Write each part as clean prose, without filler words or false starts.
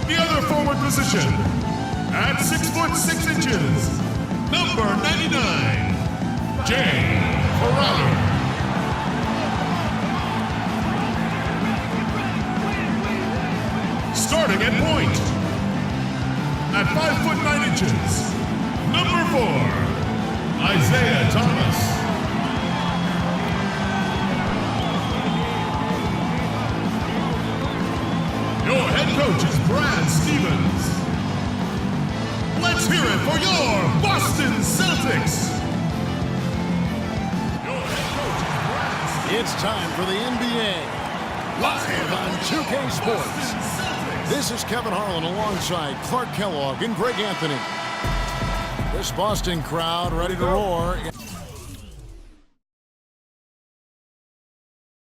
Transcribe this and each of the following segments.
The other forward position, at 6 foot 6 inches, number 99, Jay Ferraro. Starting at point, at 5 foot 9 inches, number 4, Isaiah Thomas. Your head coach is Brad Stevens. Let's hear it for your Boston Celtics. Your head coach is Brad Stevens. It's time for the NBA, live on 2K Sports. This is Kevin Harlan alongside Clark Kellogg and Greg Anthony. This Boston crowd ready to roar.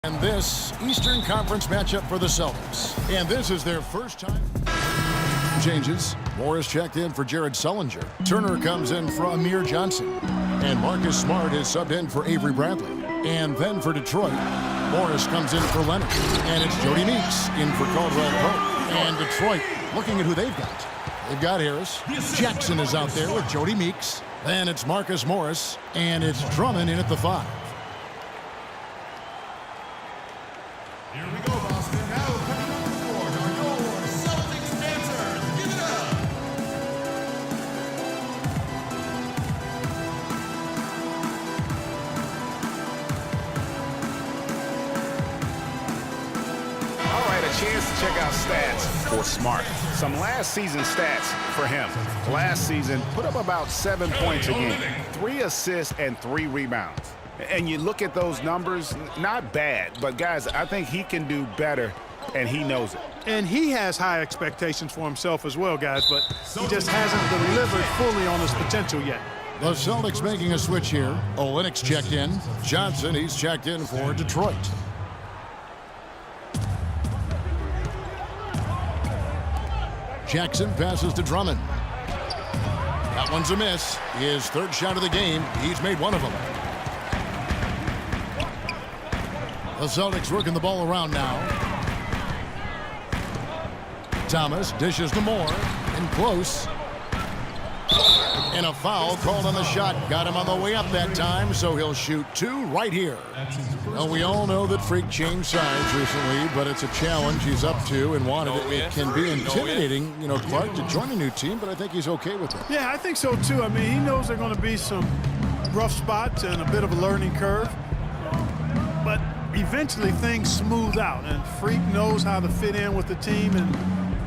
And this Eastern Conference matchup for the Celtics. And this is their first time. Changes. Morris checked in for Jared Sullinger. Turner comes in for Amir Johnson. And Marcus Smart is subbed in for Avery Bradley. And then for Detroit, Morris comes in for Leonard. And it's Jody Meeks in for Caldwell Pope. And Detroit, looking at who they've got. They've got Harris. Jackson is out there with Jody Meeks. Then it's Marcus Morris. And it's Drummond in at the 5. Here we go, Boston. Now coming on the court are your Celtics dancers. Give it up. All right, a chance to check out stats for Smart. Some last season stats for him. Last season, put up about 7 points a game, 3 assists and 3 rebounds. And you look at those numbers, not bad, but guys, I think he can do better, and he knows it. And he has high expectations for himself as well, guys, but he just hasn't delivered fully on his potential yet. The Celtics making a switch here. Olynyk checked in. Johnson, he's checked in for Detroit. Jackson passes to Drummond. That one's a miss. His third shot of the game. He's made one of them. The Celtics working the ball around now. Thomas dishes to Moore. And close. And a foul called on the shot. Got him on the way up that time, so he'll shoot 2 right here. Well, we all know that Freak changed sides recently, but it's a challenge he's up to and wanted it. It can be intimidating, you know, Clark, to join a new team, but I think he's okay with it. Yeah, I think so, too. I mean, he knows there are going to be some rough spots and a bit of a learning curve. But eventually things smooth out, and Freak knows how to fit in with the team, and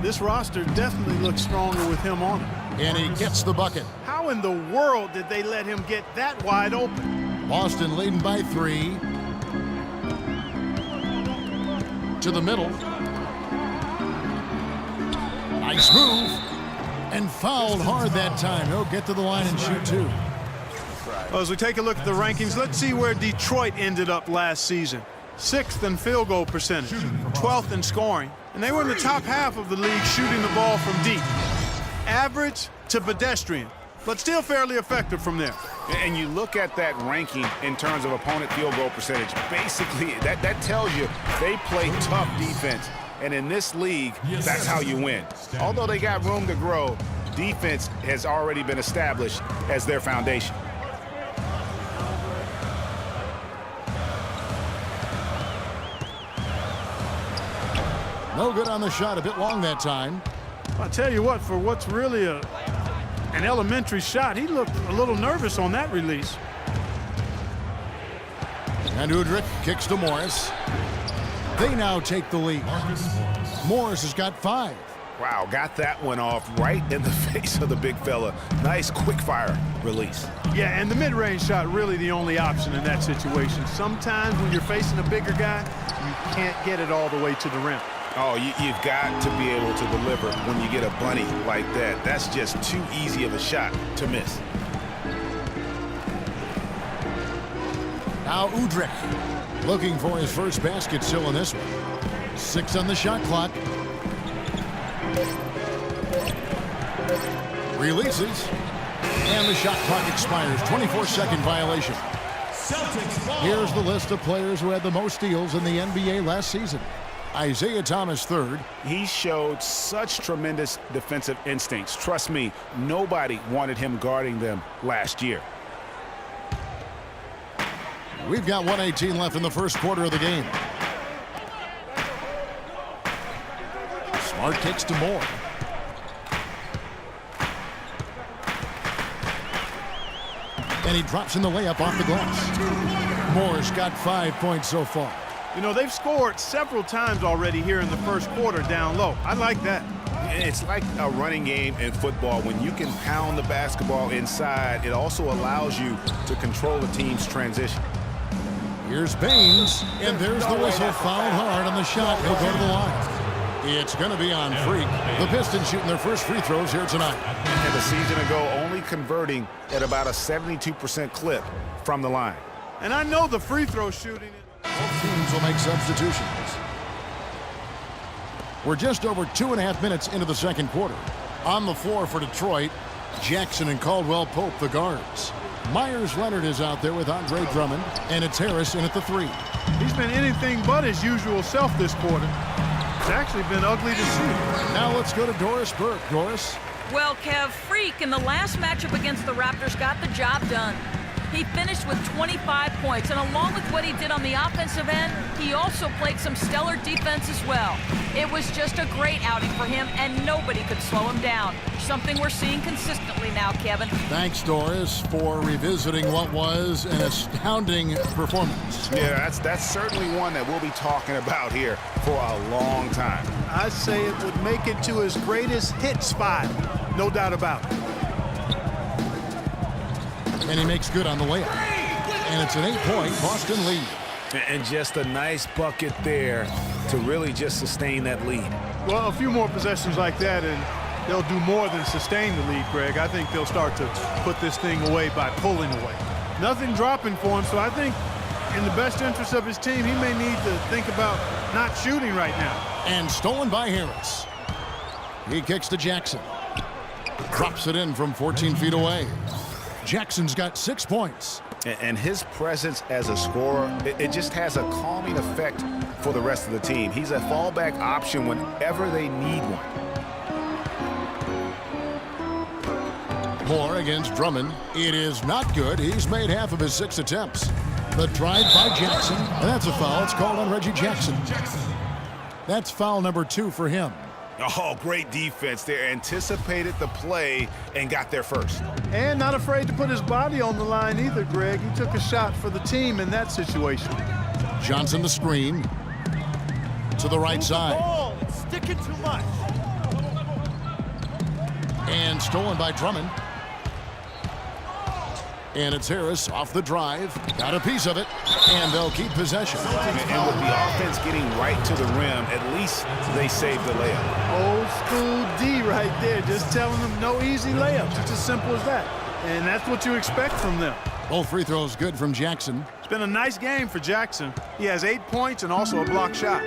this roster definitely looks stronger with him on it. And he gets the bucket. How in the world did they let him get that wide open? Boston leading by 3. To the middle. Nice move. And fouled hard that time. He'll get to the line and shoot 2. Well, as we take a look at the rankings, let's see where Detroit ended up last season. 6th in field goal percentage, 12th in scoring, and they were in the top half of the league shooting the ball from deep. Average to pedestrian, but still fairly effective from there. And you look at that ranking in terms of opponent field goal percentage, basically that tells you they play tough defense. And in this league, that's how you win. Although they got room to grow, defense has already been established as their foundation. No good on the shot, a bit long that time. I'll tell you what, for what's really an elementary shot, he looked a little nervous on that release. And Udrih kicks to Morris. They now take the lead. Morris has got 5. Wow, got that one off right in the face of the big fella. Nice quick fire release. Yeah, and the mid-range shot really the only option in that situation. Sometimes when you're facing a bigger guy, you can't get it all the way to the rim. Oh, you've got to be able to deliver when you get a bunny like that. That's just too easy of a shot to miss. Now Udrih looking for his first basket still in this one. 6 on the shot clock. Releases. And the shot clock expires. 24-second violation. Here's the list of players who had the most steals in the NBA last season. Isaiah Thomas third. He showed such tremendous defensive instincts. Trust me, nobody wanted him guarding them last year. We've got 1:18 left in the first quarter of the game. Smart kicks to Moore. And he drops in the layup off the glass. Moore's got 5 points so far. You know, they've scored several times already here in the first quarter down low. I like that. It's like a running game in football. When you can pound the basketball inside, it also allows you to control the team's transition. Here's Baines, and there's the whistle. Fouled hard on the shot. He'll go to the line. It's going to be on Freak. The Pistons shooting their first free throws here tonight. And the season ago, only converting at about a 72% clip from the line. And I know the free throw shooting. Both teams will make substitutions. We're just over 2.5 minutes into the second quarter. On the floor for Detroit, Jackson and Caldwell Pope, the guards. Myers Leonard is out there with Andre Drummond, and it's Harris in at the 3. He's been anything but his usual self this quarter. It's actually been ugly to see. Now let's go to Doris Burke. Doris? Well, Kev, Freak in the last matchup against the Raptors got the job done. He finished with 25 points, and along with what he did on the offensive end, he also played some stellar defense as well. It was just a great outing for him, and nobody could slow him down. Something we're seeing consistently now, Kevin. Thanks, Doris, for revisiting what was an astounding performance. Yeah, that's certainly one that we'll be talking about here for a long time. I'd say it would make it to his greatest hit spot. No doubt about it. And he makes good on the layup. And it's an 8-point Boston lead. And just a nice bucket there to really just sustain that lead. Well, a few more possessions like that, and they'll do more than sustain the lead, Greg. I think they'll start to put this thing away by pulling away. Nothing dropping for him, so I think in the best interest of his team, he may need to think about not shooting right now. And stolen by Harris. He kicks to Jackson. Drops it in from 14 feet away. Jackson's got 6 points. And his presence as a scorer, it just has a calming effect for the rest of the team. He's a fallback option whenever they need one. Moore against Drummond. It is not good. He's made half of his 6 attempts. The drive by Jackson, and that's a foul. It's called on Reggie Jackson. That's foul number 2 for him. Oh, great defense there. Anticipated the play and got there first. And not afraid to put his body on the line either, Greg. He took a shot for the team in that situation. Johnson the screen. To the right side. Ball. It's sticking too much. And stolen by Drummond. And it's Harris off the drive. Got a piece of it. And they'll keep possession. And with the offense getting right to the rim, at least they saved the layup. Old school D right there, just telling them no easy layups. It's as simple as that. And that's what you expect from them. Both free throws good from Jackson. It's been a nice game for Jackson. He has 8 points and also a block shot.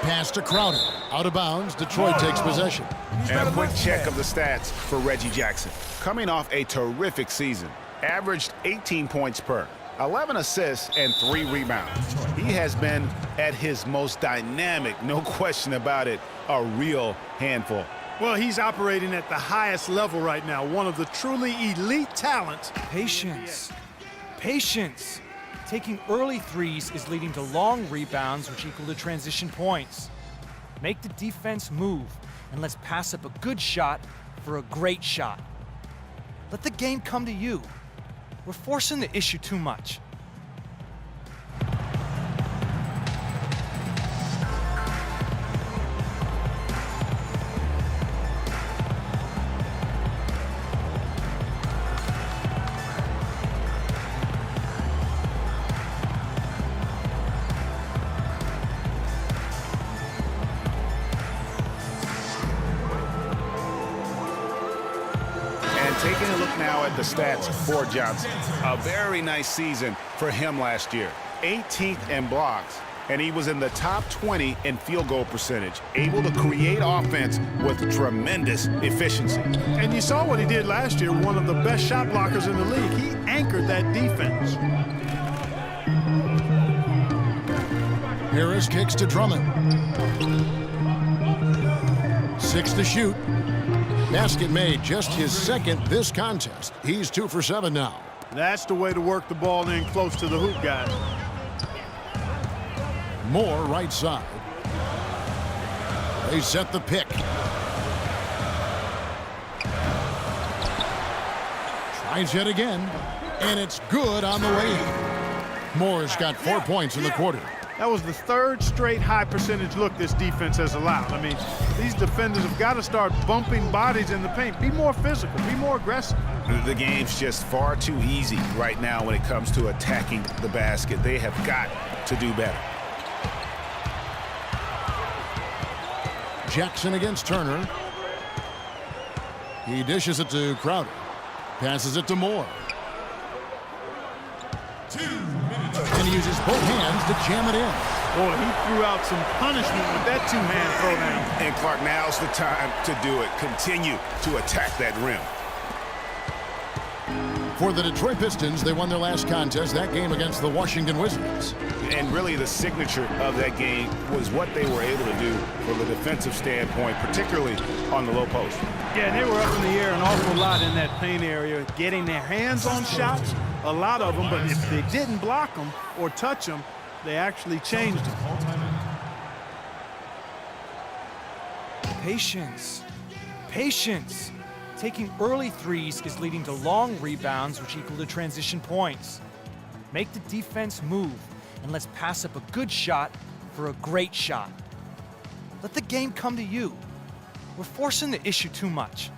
Pass to Crowder. Out of bounds. Detroit takes possession. And a quick check of the stats for Reggie Jackson. Coming off a terrific season, averaged 18 points per, 11 assists, and 3 rebounds. He has been at his most dynamic, no question about it, a real handful. Well, he's operating at the highest level right now, one of the truly elite talents. Patience. Patience. Taking early threes is leading to long rebounds, which equal to transition points. Make the defense move, and let's pass up a good shot for a great shot. Let the game come to you. We're forcing the issue too much. Taking a look now at the stats for Johnson. A very nice season for him last year. 18th in blocks, and he was in the top 20 in field goal percentage. Able to create offense with tremendous efficiency. And you saw what he did last year, one of the best shot blockers in the league. He anchored that defense. Harris kicks to Drummond. 6 to shoot. Basket made, just his second this contest. He's 2 for 7 now. That's the way to work the ball in close to the hoop, guys. Moore right side. They set the pick. Tries yet again, and it's good on the way. Moore's got 4 points in the quarter. That was the third straight high percentage look this defense has allowed. I mean, these defenders have got to start bumping bodies in the paint. Be more physical, be more aggressive. The game's just far too easy right now when it comes to attacking the basket. They have got to do better. Jackson against Turner. He dishes it to Crowder. Passes it to Moore. 2 minutes. And he uses both hands to jam it in. Boy, he threw out some punishment with that two-hand throwdown. And Clark, now's the time to do it. Continue to attack that rim. For the Detroit Pistons, they won their last contest, that game against the Washington Wizards. And really the signature of that game was what they were able to do from a defensive standpoint, particularly on the low post. Yeah, they were up in the air an awful lot in that paint area, getting their hands on shots, a lot of them, but if they didn't block them or touch them, they actually changed them. Patience. Patience. Taking early threes is leading to long rebounds, which equal to transition points. Make the defense move, and let's pass up a good shot for a great shot. Let the game come to you. We're forcing the issue too much.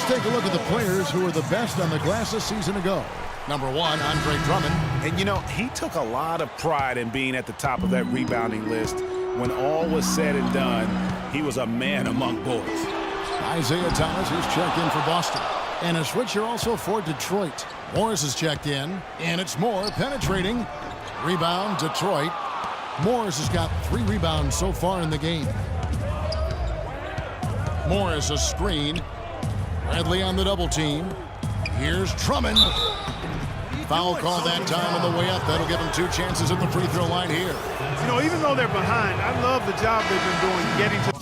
Take a look at the players who were the best on the glass a season ago. Number 1, Andre Drummond. And, you know, he took a lot of pride in being at the top of that rebounding list. When all was said and done, he was a man among boys. Isaiah Thomas is checked in for Boston. And a switcher also for Detroit. Morris is checked in, and it's Moore penetrating. Rebound, Detroit. Morris has got 3 rebounds so far in the game. Morris a screen. Bradley on the double team. Here's Drummond. Foul call that time on the way up. That'll give him 2 chances at the free throw line here. You know, even though they're behind, I love the job they've been doing getting to